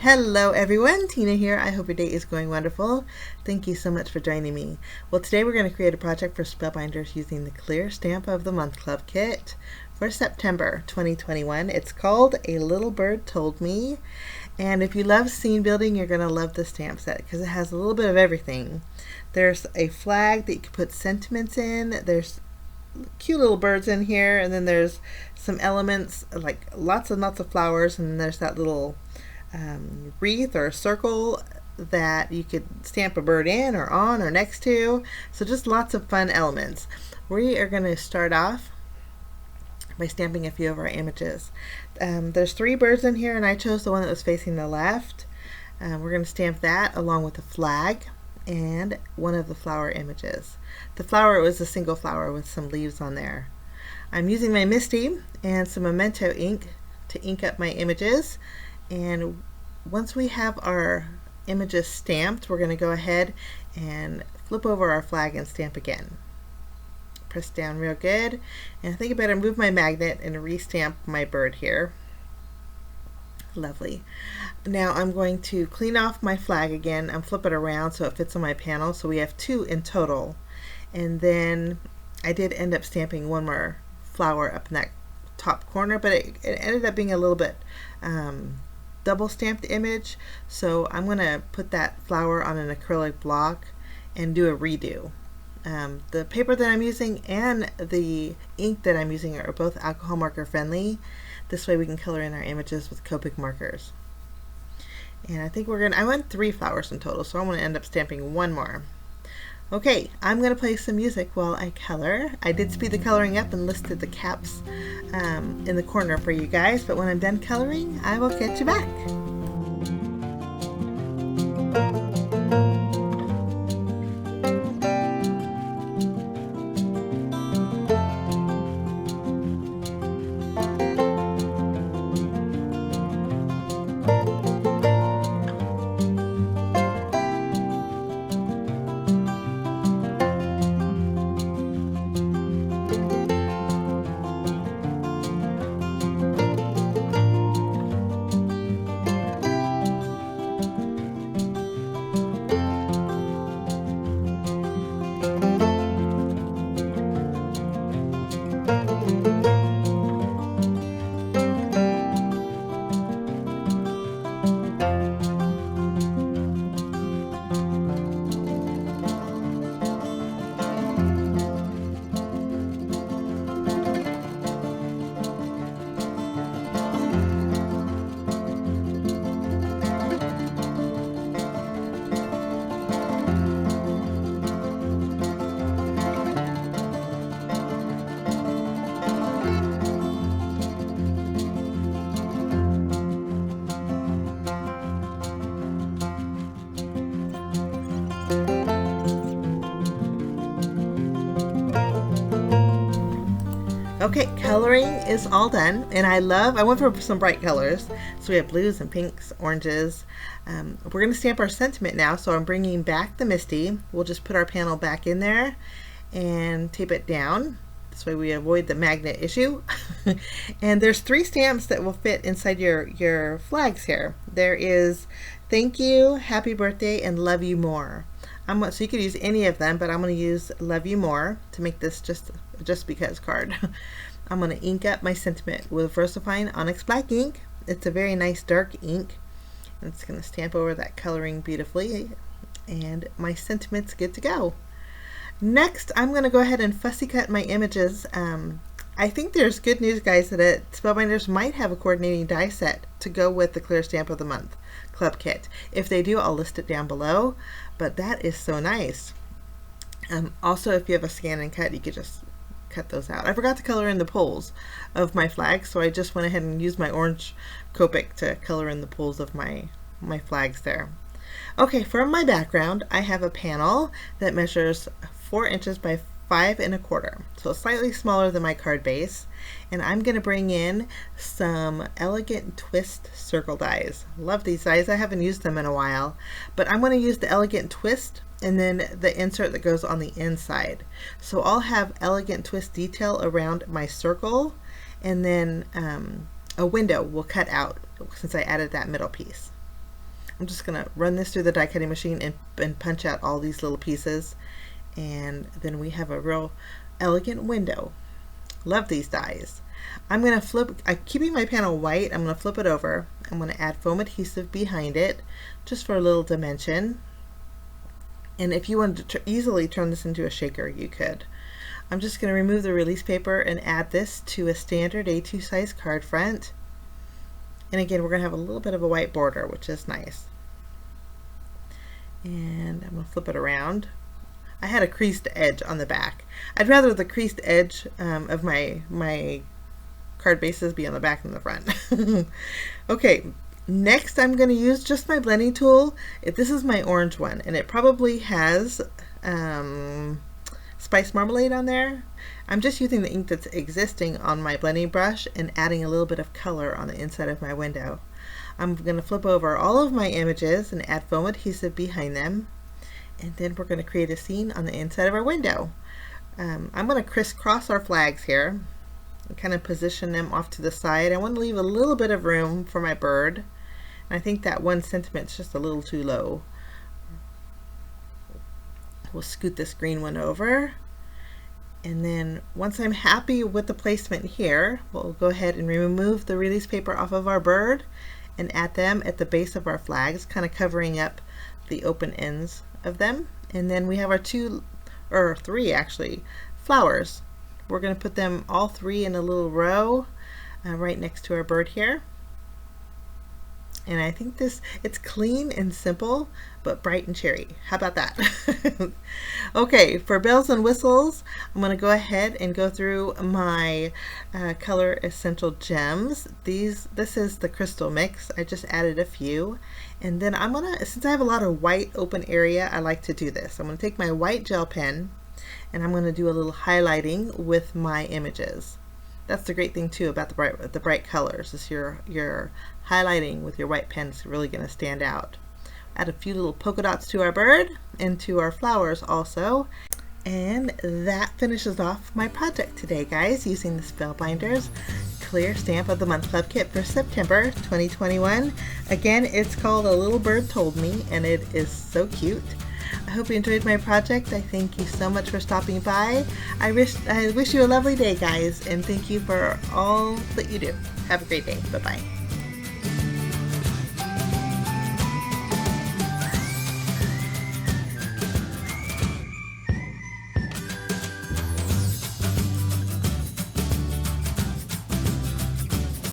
Hello everyone, Tina here. I hope your day is going wonderful. Thank you so much for joining me. Well, today we're going to create a project for Spellbinders using the Clear Stamp of the Month Club kit for September 2021. It's called A Little Bird Told Me. And if you love scene building, you're going to love the stamp set because it has a little bit of everything. There's a flag that you can put sentiments in. There's cute little birds in here, and then there's some elements like lots and lots of flowers, and then there's that little wreath or circle that you could stamp a bird in or on or next to. So just lots of fun elements. We are going to start off by stamping a few of our images. There's 3 birds in here, and I chose the one that was facing the left. We're going to stamp that along with the flag and one of the flower images. The flower was a single flower with some leaves on there. I'm using my Misty and some Memento ink to ink up my images. And once we have our images stamped, we're going to go ahead and flip over our flag and stamp again. Press down real good, and I think I better move my magnet and re-stamp my bird here. Lovely. Now I'm going to clean off my flag again and flip it around so it fits on my panel, so we have 2 in total. And then I did end up stamping one more flower up in that top corner, but it ended up being a little bit double stamped image, so I'm going to put that flower on an acrylic block and do a redo. The paper that I'm using and the ink that I'm using are both alcohol marker friendly. This way we can color in our images with Copic markers. And I think I went 3 flowers in total, so I'm going to end up stamping 1 more. Okay, I'm going to play some music while I color. I did speed the coloring up and listed the caps in the corner for you guys, but when I'm done coloring, I will catch you back. Okay, coloring is all done, and I went for some bright colors. So we have blues and pinks, oranges. We're going to stamp our sentiment now, so I'm bringing back the Misty. We'll just put our panel back in there and tape it down. This way we avoid the magnet issue. And there's 3 stamps that will fit inside your flags here. There is thank you, happy birthday, and love you more. So you could use any of them, but I'm going to use love you more to make this just because card. I'm going to ink up my sentiment with VersaFine Onyx Black ink. It's a very nice dark ink. And it's going to stamp over that coloring beautifully. And my sentiment's good to go. Next, I'm going to go ahead and fussy cut my images. I think there's good news, guys, that Spellbinders might have a coordinating die set to go with the Clear Stamp of the Month Club kit. If they do, I'll list it down below, but that is so nice. Also, if you have a scan and cut, you could just cut those out. I forgot to color in the poles of my flags, so I just went ahead and used my orange Copic to color in the poles of my flags there. Okay, for my background, I have a panel that measures 4 inches by 5 1/4, so it's slightly smaller than my card base, and I'm going to bring in some Elegant Twist circle dies. Love these dies. I haven't used them in a while, but I'm going to use the Elegant Twist and then the insert that goes on the inside. So I'll have Elegant Twist detail around my circle, and then a window will cut out since I added that middle piece. I'm just gonna run this through the die cutting machine and punch out all these little pieces, and then we have a real elegant window. Love these dies. I'm gonna flip, I'm keeping my panel white, I'm gonna flip it over. I'm gonna add foam adhesive behind it just for a little dimension. And if you wanted to easily turn this into a shaker, you could. I'm just going to remove the release paper and add this to a standard A2 size card front. And again, we're going to have a little bit of a white border, which is nice. And I'm going to flip it around. I had a creased edge on the back. I'd rather the creased edge of my card bases be on the back than the front. Okay. Next, I'm going to use just my blending tool. This is my orange one, and it probably has spice marmalade on there. I'm just using the ink that's existing on my blending brush and adding a little bit of color on the inside of my window. I'm going to flip over all of my images and add foam adhesive behind them, and then we're going to create a scene on the inside of our window. I'm going to crisscross our flags here and kind of position them off to the side. I want to leave a little bit of room for my bird. I think that 1 centimeter is just a little too low. We'll scoot this green one over. And then once I'm happy with the placement here, we'll go ahead and remove the release paper off of our bird and add them at the base of our flags, kind of covering up the open ends of them. And then we have our 2 or 3 actually flowers. We're going to put them all 3 in a little row right next to our bird here. And I think it's clean and simple, but bright and cherry. How about that? Okay, for bells and whistles, I'm going to go ahead and go through my color essential gems. This is the crystal mix. I just added a few. And then I'm going to, since I have a lot of white open area, I like to do this. I'm going to take my white gel pen and I'm going to do a little highlighting with my images. That's the great thing too about the bright colors, is your highlighting with your white pen is really going to stand out. Add a few little polka dots to our bird and to our flowers also. And that finishes off my project today, guys, using the Spellbinders Clear Stamp of the Month Club Kit for September 2021. Again, it's called A Little Bird Told Me, and it is so cute. I hope you enjoyed my project. I thank you so much for stopping by. I wish you a lovely day, guys, and thank you for all that you do. Have a great day. Bye-bye.